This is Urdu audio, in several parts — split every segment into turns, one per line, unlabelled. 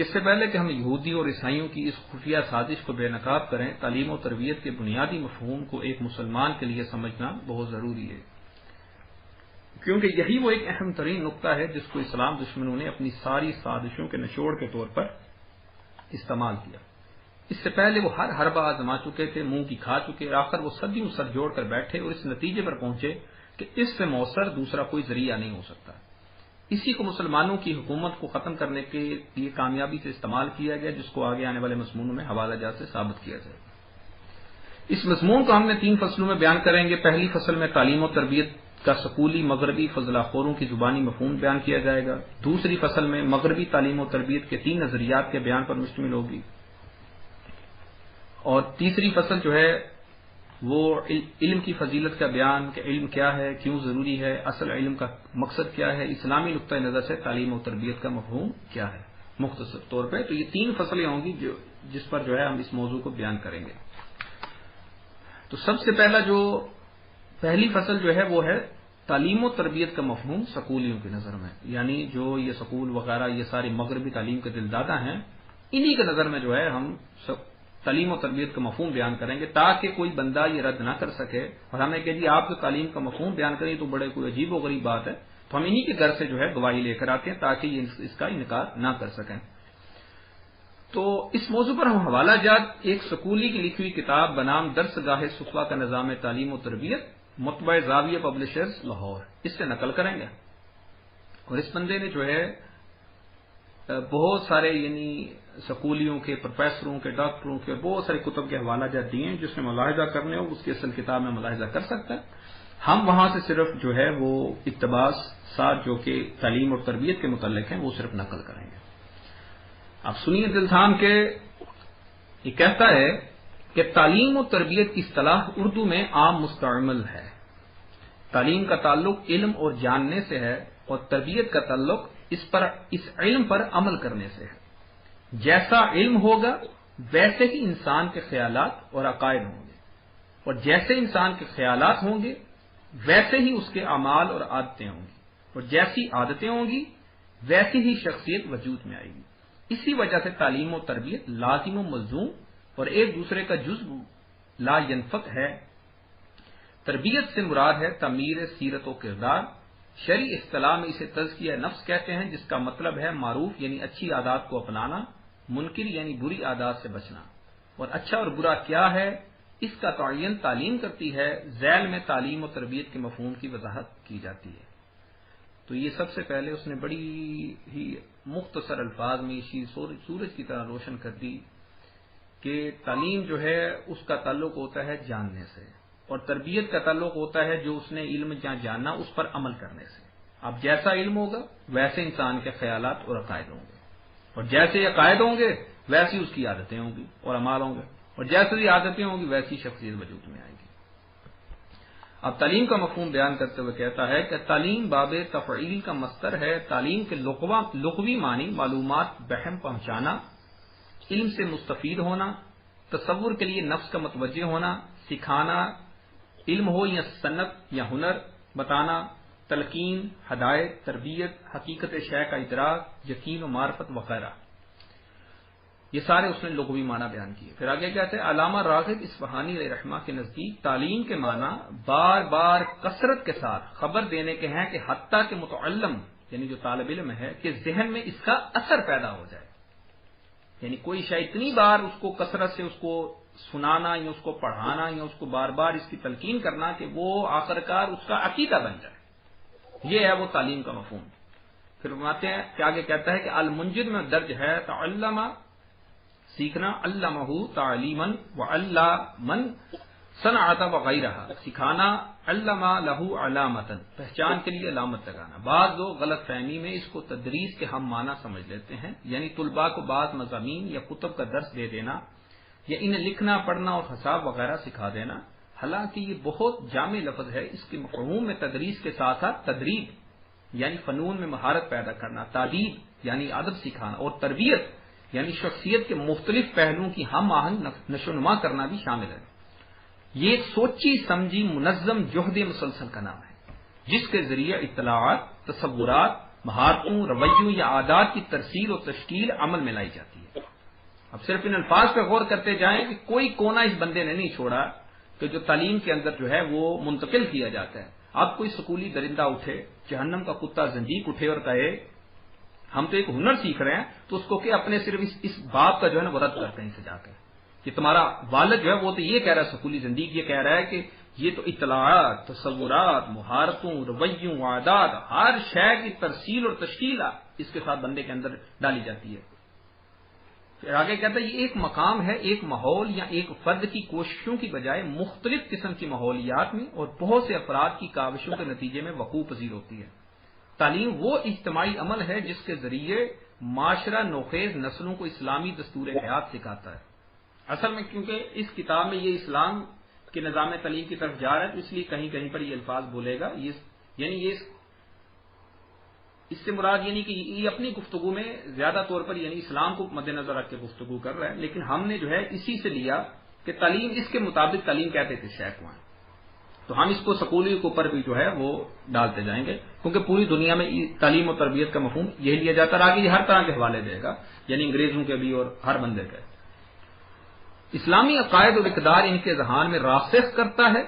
کہ اس سے پہلے کہ ہم یہودی اور عیسائیوں کی اس خفیہ سازش کو بے نقاب کریں، تعلیم و تربیت کے بنیادی مفہوم کو ایک مسلمان کے لیے سمجھنا بہت ضروری ہے، کیونکہ یہی وہ ایک اہم ترین نقطہ ہے جس کو اسلام دشمنوں نے اپنی ساری سازشوں کے نچوڑ کے طور پر استعمال کیا۔ اس سے پہلے وہ ہر حربہ آزما چکے تھے، منہ کی کھا چکے، اور آخر وہ صدیوں سر جوڑ کر بیٹھے اور اس نتیجے پر پہنچے کہ اس سے مؤثر دوسرا کوئی ذریعہ نہیں ہو سکتا۔ اسی کو مسلمانوں کی حکومت کو ختم کرنے کے لیے کامیابی سے استعمال کیا گیا، جس کو آگے آنے والے مضمونوں میں حوالہ جات سے ثابت کیا جائے گا۔ اس مضمون کو ہم نے 3 فصلوں میں بیان کریں گے۔ پہلی فصل میں تعلیم و تربیت کا سکولی مغربی فضلہ خوروں کی زبانی مفہوم بیان کیا جائے گا۔ دوسری فصل میں مغربی تعلیم و تربیت کے 3 نظریات کے بیان پر مشتمل ہوگی، اور تیسری فصل جو ہے وہ علم کی فضیلت کا بیان، کہ علم کیا ہے، کیوں ضروری ہے، اصل علم کا مقصد کیا ہے، اسلامی نقطہ نظر سے تعلیم و تربیت کا مفہوم کیا ہے مختصر طور پہ۔ تو یہ 3 فصلیں ہوں گی جس پر جو ہے ہم اس موضوع کو بیان کریں گے۔ تو سب سے پہلی فصل جو ہے وہ ہے تعلیم و تربیت کا مفہوم سکولیوں کی نظر میں، یعنی جو یہ سکول وغیرہ یہ ساری مغربی تعلیم کے دلدادہ ہیں، انہی کے نظر میں جو ہے ہم تعلیم و تربیت کا مفہوم بیان کریں گے، تاکہ کوئی بندہ یہ رد نہ کر سکے اور ہمیں کہ جی آپ جو تعلیم کا مفہوم بیان کریں تو بڑے کوئی عجیب و غریب بات ہے، تو ہم انہی کے گھر سے جو ہے گواہی لے کر آتے ہیں تاکہ یہ اس کا انکار نہ کر سکیں۔ تو اس موضوع پر ہم حوالہ جات ایک سکولی کی لکھی ہوئی کتاب بنام درس گاہ صفوہ کا نظام تعلیم و تربیت، مطبع زاویہ پبلشرز لاہور، اس سے نقل کریں گے۔ اور اس بندے نے جو ہے بہت سارے یعنی سکولیوں کے، پروفیسروں کے، ڈاکٹروں کے بہت سارے کتب کے حوالہ جات دیے ہیں، جس میں ملاحظہ کرنے ہو اس کی اصل کتاب میں ملاحظہ کر سکتا ہے۔ ہم وہاں سے صرف جو ہے وہ اقتباس ساتھ جو کہ تعلیم اور تربیت کے متعلق ہیں وہ صرف نقل کریں گے۔ اب سنیے دل تھام کے، یہ کہتا ہے کہ تعلیم و تربیت کی اصطلاح اردو میں عام مستعمل ہے۔ تعلیم کا تعلق علم اور جاننے سے ہے، اور تربیت کا تعلق اس علم پر عمل کرنے سے ہے۔ جیسا علم ہوگا ویسے ہی انسان کے خیالات اور عقائد ہوں گے، اور جیسے انسان کے خیالات ہوں گے ویسے ہی اس کے اعمال اور عادتیں ہوں گی، اور جیسی عادتیں ہوں گی ویسی ہی شخصیت وجود میں آئے گی۔ اسی وجہ سے تعلیم و تربیت لازم و ملزوم اور ایک دوسرے کا جزو لا ینفک ہے۔ تربیت سے مراد ہے تعمیر سیرت و کردار، شرعی اصطلاح میں اسے تزکیہ نفس کہتے ہیں، جس کا مطلب ہے معروف یعنی اچھی عادات کو اپنانا، منکر یعنی بری عادات سے بچنا۔ اور اچھا اور برا کیا ہے اس کا تعین تعلیم کرتی ہے، ذیل میں تعلیم و تربیت کے مفہوم کی وضاحت کی جاتی ہے۔ تو یہ سب سے پہلے اس نے بڑی ہی مختصر الفاظ میں اسی سورج کی طرح روشن کر دی کہ تعلیم جو ہے اس کا تعلق ہوتا ہے جاننے سے، اور تربیت کا تعلق ہوتا ہے جو اس نے علم جاننا اس پر عمل کرنے سے۔ اب جیسا علم ہوگا ویسے انسان کے خیالات اور عقائد ہوں گے، اور جیسے عقائد ہوں گے ویسی اس کی عادتیں ہوں گی اور اعمال ہوں گے، اور جیسی عادتیں ہوں گی ویسی شخصیت وجود میں آئے گی۔ اب تعلیم کا مفہوم بیان کرتے ہوئے کہتا ہے کہ تعلیم باب تفعیل کا مصدر ہے۔ تعلیم کے لغوی معنی معلومات بہم پہنچانا، علم سے مستفید ہونا، تصور کے لیے نفس کا متوجہ ہونا، سکھانا، علم ہو یا صنعت یا ہنر بتانا، تلقین، ہدایت، تربیت، حقیقت شے کا ادراک، یقین و معرفت وغیرہ، یہ سارے اس نے لغوی معنی بیان کیے۔ پھر آگے کہتے ہیں علامہ راغب اصفہانی علیہ رحمہ کے نزدیک تعلیم کے معنی بار بار کثرت کے ساتھ خبر دینے کے ہیں کہ حتیٰ کہ متعلم یعنی جو طالب علم ہے کہ ذہن میں اس کا اثر پیدا ہو جائے، یعنی کوئی شے اتنی بار اس کو کثرت سے اس کو سنانا یا اس کو پڑھانا یا اس کو بار بار اس کی تلقین کرنا کہ وہ آخرکار اس کا عقیدہ بن جائے، یہ ہے وہ تعلیم کا مفہوم۔ پھر فرماتے ہیں کہ آگے کہتا ہے کہ المنجد میں درج ہے تعلم سیکھنا، علمہ تعلیما وعلمن صنعت وغیرہ، سکھانا، علمہ لہو علامتا، پہچان کے لیے علامت لگانا۔ بعض لوگ غلط فہمی میں اس کو تدریس کے ہم معنی سمجھ لیتے ہیں، یعنی طلباء کو بعض مضامین یا کتب کا درس دے دینا یا انہیں لکھنا، پڑھنا اور حساب وغیرہ سکھا دینا، حالانکہ یہ بہت جامع لفظ ہے۔ اس کے مفہوم میں تدریس کے ساتھ ساتھ تدریب یعنی فنون میں مہارت پیدا کرنا، تعدیب یعنی ادب سکھانا، اور تربیت یعنی شخصیت کے مختلف پہلوؤں کی ہم آہنگ نشو نما کرنا بھی شامل ہے۔ یہ ایک سوچی سمجھی منظم جہد مسلسل کا نام ہے، جس کے ذریعے اطلاعات، تصورات مہارتوں، رویوں یا عادات کی ترسیل اور تشکیل عمل میں لائی جاتی ہے۔ اب صرف ان الفاظ پہ غور کرتے جائیں کہ کوئی کونا اس بندے نے نہیں چھوڑا کہ جو تعلیم کے اندر جو ہے وہ منتقل کیا جاتا ہے۔ اب کوئی سکولی درندہ اٹھے، جہنم کا کتا زنجیق اٹھے اور کہے ہم تو ایک ہنر سیکھ رہے ہیں، تو اس کو کہ اپنے صرف اس بات کا جو ہے نا وہ رد کرتے ہیں اسے جا کر کہ تمہارا والد جو ہے وہ تو یہ کہہ رہا ہے، سکولی زندگی یہ کہہ رہا ہے کہ یہ تو اطلاعات، تصورات، مہارتوں، رویوں، عادات، ہر شے کی ترسیل اور تشکیل اس کے ساتھ بندے کے اندر ڈالی جاتی ہے۔ پھر آگے کہتا ہے یہ ایک مقام ہے، ایک ماحول یا ایک فرد کی کوششوں کی بجائے مختلف قسم کی ماحولیات میں اور بہت سے افراد کی کاوشوں کے نتیجے میں وقوع پذیر ہوتی ہے۔ تعلیم وہ اجتماعی عمل ہے جس کے ذریعے معاشرہ نوخیز نسلوں کو اسلامی دستور حیات سکھاتا ہے۔ اصل میں کیونکہ اس کتاب میں یہ اسلام کے نظام تعلیم کی طرف جا رہا ہے تو اس لیے کہیں کہیں پر یہ الفاظ بولے گا، یعنی یہ اس سے مراد یہ نہیں کہ یہ اپنی گفتگو میں زیادہ طور پر یعنی اسلام کو مد نظر رکھ کے گفتگو کر رہا ہے، لیکن ہم نے جو ہے اسی سے لیا کہ تعلیم اس کے مطابق تعلیم کہتے تھے شیخ وہاں، تو ہم اس کو سکولی کے اوپر بھی جو ہے وہ ڈالتے جائیں گے، کیونکہ پوری دنیا میں تعلیم و تربیت کا مفہوم یہی لیا جاتا ہے، آگے یہ ہر طرح کے حوالے دے گا، یعنی انگریزوں کے بھی اور ہر بندے کے۔ اسلامی عقائد اور اقدار ان کے ذہان میں راسخ کرتا ہے۔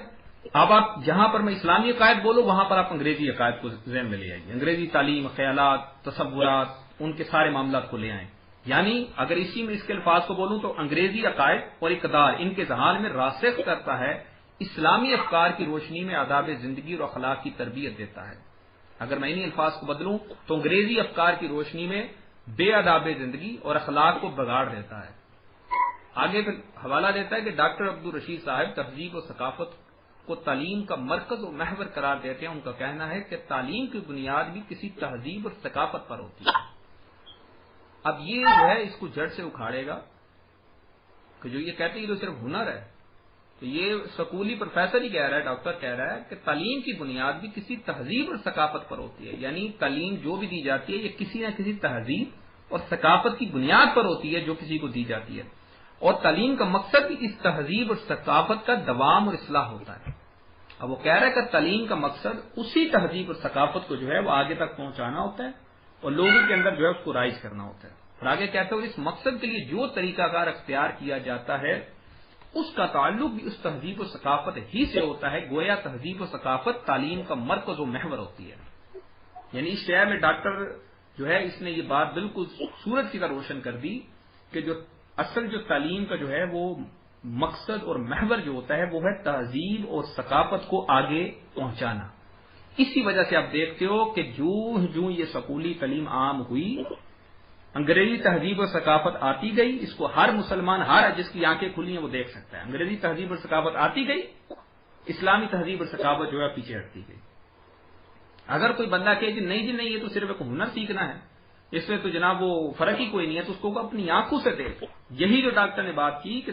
اب آپ جہاں پر میں اسلامی عقائد بولوں وہاں پر آپ انگریزی عقائد کو ذہن میں لے آئیے، انگریزی تعلیم، خیالات، تصورات، ان کے سارے معاملات کو لے آئیں، یعنی اگر اسی میں اس کے الفاظ کو بولوں تو انگریزی عقائد اور اقدار ان کے ذہان میں راسخ کرتا ہے، اسلامی افکار کی روشنی میں آداب زندگی اور اخلاق کی تربیت دیتا ہے۔ اگر میں انہی الفاظ کو بدلوں تو انگریزی افکار کی روشنی میں بے آداب زندگی اور اخلاق کو بگاڑ دیتا ہے۔ آگے پھر حوالہ دیتا ہے کہ ڈاکٹر عبدالرشید صاحب تہذیب و ثقافت کو تعلیم کا مرکز و محور قرار دیتے ہیں۔ ان کا کہنا ہے کہ تعلیم کی بنیاد بھی کسی تہذیب اور ثقافت پر ہوتی ہے۔ اب یہ جو ہے اس کو جڑ سے اکھاڑے گا کہ جو یہ کہتے ہیں یہ تو صرف ہنر ہے، تو یہ سکولی پروفیسر ہی کہہ رہا ہے، ڈاکٹر کہہ رہا ہے کہ تعلیم کی بنیاد بھی کسی تہذیب اور ثقافت پر ہوتی ہے، یعنی تعلیم جو بھی دی جاتی ہے یہ کسی نہ کسی تہذیب اور ثقافت کی بنیاد پر ہوتی ہے جو کسی کو دی جاتی ہے، اور تعلیم کا مقصد بھی اس تہذیب اور ثقافت کا دوام اور اصلاح ہوتا ہے۔ اب وہ کہہ رہا ہے کہ تعلیم کا مقصد اسی تہذیب اور ثقافت کو جو ہے وہ آگے تک پہنچانا ہوتا ہے اور لوگوں کے اندر جو ہے اس کو رائج کرنا ہوتا ہے، اور آگے کہتے ہیں اس مقصد کے لیے جو طریقہ کار اختیار کیا جاتا ہے اس کا تعلق بھی اس تہذیب و ثقافت ہی سے ہوتا ہے، گویا تہذیب و ثقافت تعلیم کا مرکز و محور ہوتی ہے۔ یعنی اس شعر میں ڈاکٹر جو ہے اس نے یہ بات بالکل سورج کی طرح روشن کر دی کہ جو اصل جو تعلیم کا جو ہے وہ مقصد اور محور جو ہوتا ہے وہ ہے تہذیب اور ثقافت کو آگے پہنچانا۔ اسی وجہ سے آپ دیکھتے ہو کہ جو یہ سکولی تعلیم عام ہوئی، انگریزی تہذیب اور ثقافت آتی گئی، اس کو ہر مسلمان ہر جس کی آنکھیں کھلی ہیں وہ دیکھ سکتا ہے، انگریزی تہذیب اور ثقافت آتی گئی، اسلامی تہذیب اور ثقافت جو ہے پیچھے ہٹتی گئی۔ اگر کوئی بندہ کہے کہ نہیں جی نہیں یہ تو صرف ایک ہنر سیکھنا ہے، اس میں تو جناب وہ فرق ہی کوئی نہیں ہے، تو اس کو اپنی آنکھوں سے دیکھ۔ یہی جو ڈاکٹر نے بات کی کہ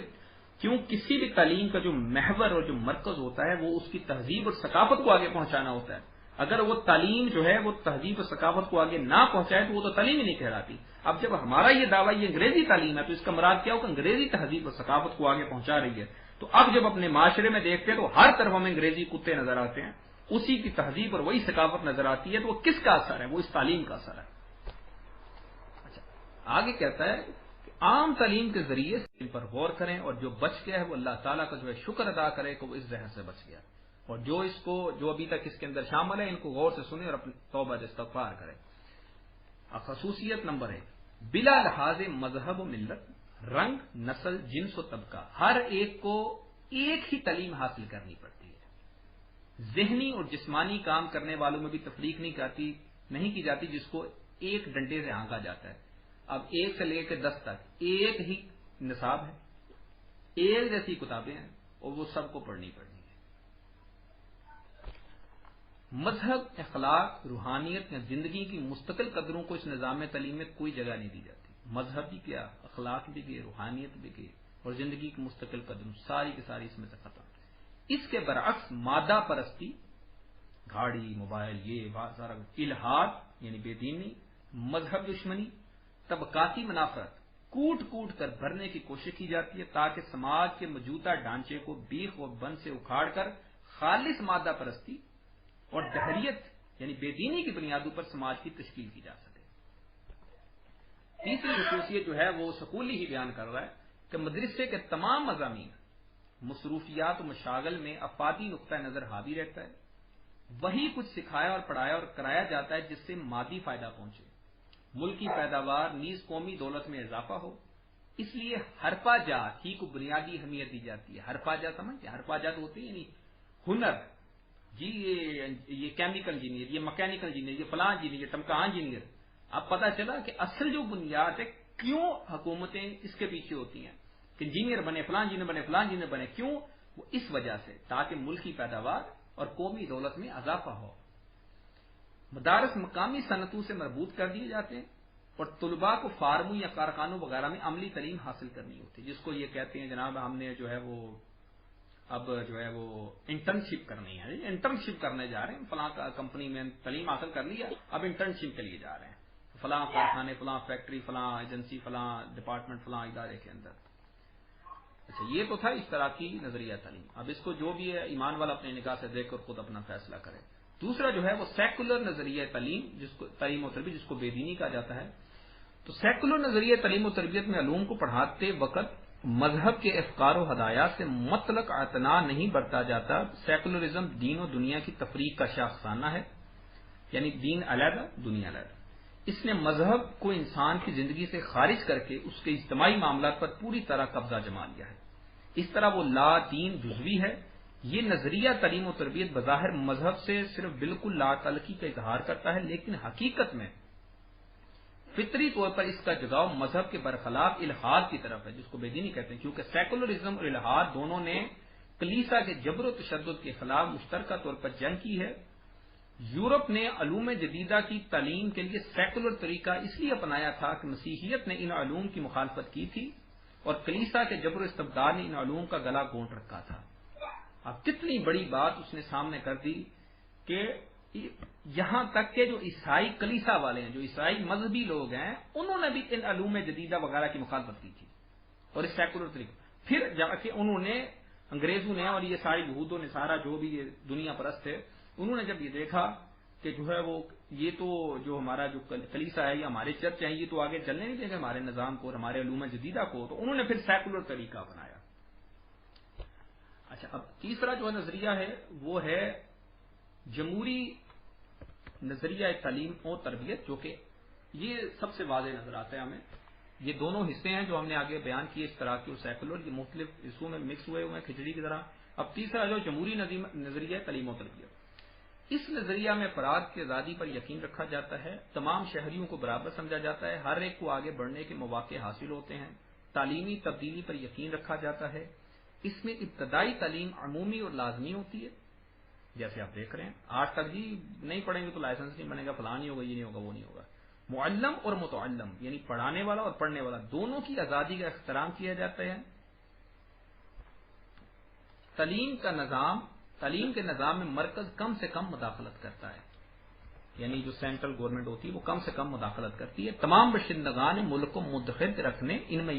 کیوں کسی بھی تعلیم کا جو محور اور جو مرکز ہوتا ہے وہ اس کی تہذیب اور ثقافت کو آگے پہنچانا ہوتا ہے۔ اگر وہ تعلیم جو ہے وہ تہذیب اور ثقافت کو آگے نہ پہنچائے تو وہ تو تعلیم ہی نہیں کہلاتی۔ اب جب ہمارا یہ دعویٰ یہ انگریزی تعلیم ہے تو اس کا مراد کیا ہو کہ انگریزی تہذیب اور ثقافت کو آگے پہنچا رہی ہے، تو اب جب اپنے معاشرے میں دیکھتے ہیں تو ہر طرف ہمیں انگریزی کتے نظر آتے ہیں، اسی کی تہذیب اور وہی ثقافت نظر آتی ہے، تو وہ کس کا اثر ہے؟ وہ اس تعلیم کا اثر ہے۔ اچھا آگے کہتا ہے کہ عام تعلیم کے ذریعے ان پر غور کریں اور جو بچ گیا ہے وہ اللہ تعالیٰ کا جو ہے شکر ادا کرے کہ وہ اس زہر سے بچ گیا، اور جو اس کو جو ابھی تک اس کے اندر شامل ہے ان کو غور سے سنیں اور اپنی توبہ استغفار کریں۔ خصوصیت نمبر 1، بلا لحاظ مذہب و ملت، رنگ، نسل، جنس و طبقہ، ہر ایک کو ایک ہی تعلیم حاصل کرنی پڑتی ہے۔ ذہنی اور جسمانی کام کرنے والوں میں بھی تفریق نہیں کی جاتی جس کو ایک ڈنڈے سے ہانکا جاتا ہے۔ اب 1 سے لے کے 10 تک ایک ہی نصاب ہے، ایک جیسی کتابیں ہیں اور وہ سب کو پڑھنی ہے۔ مذہب، اخلاق، روحانیت یا زندگی کی مستقل قدروں کو اس نظام تعلیم میں کوئی جگہ نہیں دی جاتی۔ مذہب بھی کیا، اخلاق بھی گئے، روحانیت بھی گئی، اور زندگی کی مستقل قدروں ساری کی ساری اس میں سے ختم۔ اس کے برعکس مادہ پرستی، گاڑی، موبائل، یہ بات سارا، الحاد یعنی بے دینی، مذہب دشمنی، طبقاتی منافرت کوٹ کوٹ کر بھرنے کی کوشش کی جاتی ہے تاکہ سماج کے موجودہ ڈھانچے کو بیخ و بن سے اکھاڑ کر خالص مادہ پرستی اور دہریت یعنی بے دینی کی بنیادوں پر سماج کی تشکیل کی جا سکے۔ تیسری خصوصیت جو ہے وہ سکولی ہی بیان کر رہا ہے کہ مدرسے کے تمام مضامین مصروفیات و مشاغل میں افادی نقطہ نظر حاوی رہتا ہے، وہی کچھ سکھایا اور پڑھایا اور کرایا جاتا ہے جس سے مادی فائدہ پہنچے، ملکی پیداوار نیز قومی دولت میں اضافہ ہو۔ اس لیے حرفہ جات ہی کو بنیادی اہمیت دی جاتی ہے۔ حرفہ جات سمجھتے ہیں؟ حرفہ جات ہوتے ہیں یعنی ہنر، جی یہ کیمیکل انجینئر، یہ مکینیکل انجینئر، یہ فلاں انجینئر، یہ ٹمکان انجینئر۔ اب پتہ چلا کہ اصل جو بنیاد ہے کیوں حکومتیں اس کے پیچھے ہوتی ہیں کہ انجینئر بنے، فلاں انجینئر بنے، فلاں انجینئر بنے، کیوں؟ وہ اس وجہ سے تاکہ ملکی پیداوار اور قومی دولت میں اضافہ ہو۔ مدارس مقامی صنعتوں سے مربوط کر دیے جاتے ہیں اور طلباء کو فارموں یا کارخانوں وغیرہ میں عملی تعلیم حاصل کرنی ہوتی ہے، جس کو یہ کہتے ہیں جناب ہم نے جو ہے وہ اب جو ہے وہ انٹرنشپ کرنی ہے، انٹرنشپ کرنے جا رہے ہیں، فلاں کمپنی میں تعلیم حاصل کر لیا، اب انٹرنشپ کے لیے جا رہے ہیں فلاں کارخانے، فلاں فیکٹری، فلاں ایجنسی، فلاں ڈپارٹمنٹ، فلاں ادارے کے اندر۔ اچھا، یہ تو تھا اس طرح کی نظریہ تعلیم۔ اب اس کو جو بھی ہے ایمان والا اپنے نگاہ سے دیکھ کر خود اپنا فیصلہ کرے۔ دوسرا جو ہے وہ سیکولر نظریہ تعلیم، جس کو تعلیم و تربیت، جس کو بے دینی کہا جاتا ہے۔ تو سیکولر نظریہ تعلیم و تربیت میں علوم کو پڑھاتے وقت مذہب کے افکار و ہدایات سے مطلق اعتنا نہیں برتا جاتا۔ سیکولرزم دین و دنیا کی تفریق کا شاخسانہ ہے، یعنی دین علیحدہ، دنیا علیحدہ۔ اس نے مذہب کو انسان کی زندگی سے خارج کر کے اس کے اجتماعی معاملات پر پوری طرح قبضہ جما لیا ہے۔ اس طرح وہ لا دین جزوی ہے۔ یہ نظریہ تعلیم و تربیت بظاہر مذہب سے صرف بالکل لا تعلقی کا اظہار کرتا ہے، لیکن حقیقت میں فطری طور پر اس کا جگاؤ مذہب کے برخلاف الحاد کی طرف ہے، جس کو بے دینی کہتے ہیں، کیونکہ سیکولرزم اور الحاد دونوں نے کلیسا کے جبر و تشدد کے خلاف مشترکہ طور پر جنگ کی ہے۔ یورپ نے علوم جدیدہ کی تعلیم کے لیے سیکولر طریقہ اس لیے اپنایا تھا کہ مسیحیت نے ان علوم کی مخالفت کی تھی اور کلیسا کے جبر و استبداد نے ان علوم کا گلا گھونٹ رکھا تھا۔ اب کتنی بڑی بات اس نے سامنے کر دی کہ یہاں تک کہ جو عیسائی کلیسا والے ہیں، جو عیسائی مذہبی لوگ ہیں، انہوں نے بھی ان علوم جدیدہ وغیرہ کی مخالفت کی تھی اور اس سیکولر طریقے پھر جا کے انہوں نے انگریزوں نے اور یہ سارے یہود و نصارہ جو بھی یہ دنیا پرست تھے، انہوں نے جب یہ دیکھا کہ جو ہے وہ یہ تو جو ہمارا جو کلیسا ہے یا ہمارے چرچ ہیں یہ تو آگے چلنے نہیں دیں گے ہمارے نظام کو اور ہمارے علوم جدیدہ کو، تو انہوں نے پھر سیکولر طریقہ اپنایا۔ اچھا، اب تیسرا جو نظریہ ہے وہ ہے جمہوری نظریہ تعلیم و تربیت، جو کہ یہ سب سے واضح نظر آتا ہے ہمیں۔ یہ دونوں حصے ہیں جو ہم نے آگے بیان کیے، اس طرح کے اور سیکولر، یہ مختلف حصوں میں مکس ہوئے ہیں کھچڑی کی طرح۔ اب تیسرا جو جمہوری نظریہ تعلیم و تربیت، اس نظریہ میں افراد کی آزادی پر یقین رکھا جاتا ہے، تمام شہریوں کو برابر سمجھا جاتا ہے، ہر ایک کو آگے بڑھنے کے مواقع حاصل ہوتے ہیں، تعلیمی تبدیلی پر یقین رکھا جاتا ہے۔ اس میں ابتدائی تعلیم عمومی اور لازمی ہوتی ہے، جیسے آپ دیکھ رہے ہیں آج تک جی نہیں پڑھیں گے تو لائسنس نہیں بنے گا، فلاں نہیں ہوگا، یہ نہیں ہوگا، وہ نہیں ہوگا۔ معلم اور متعلم یعنی پڑھانے والا اور پڑھنے والا دونوں کی آزادی کا احترام کیا جاتا ہے۔ تعلیم کے نظام میں مرکز کم سے کم مداخلت کرتا ہے، یعنی جو سینٹرل گورنمنٹ ہوتی ہے وہ کم سے کم مداخلت کرتی ہے۔ تمام باشندگان ملک کو متحد رکھنے، ان میں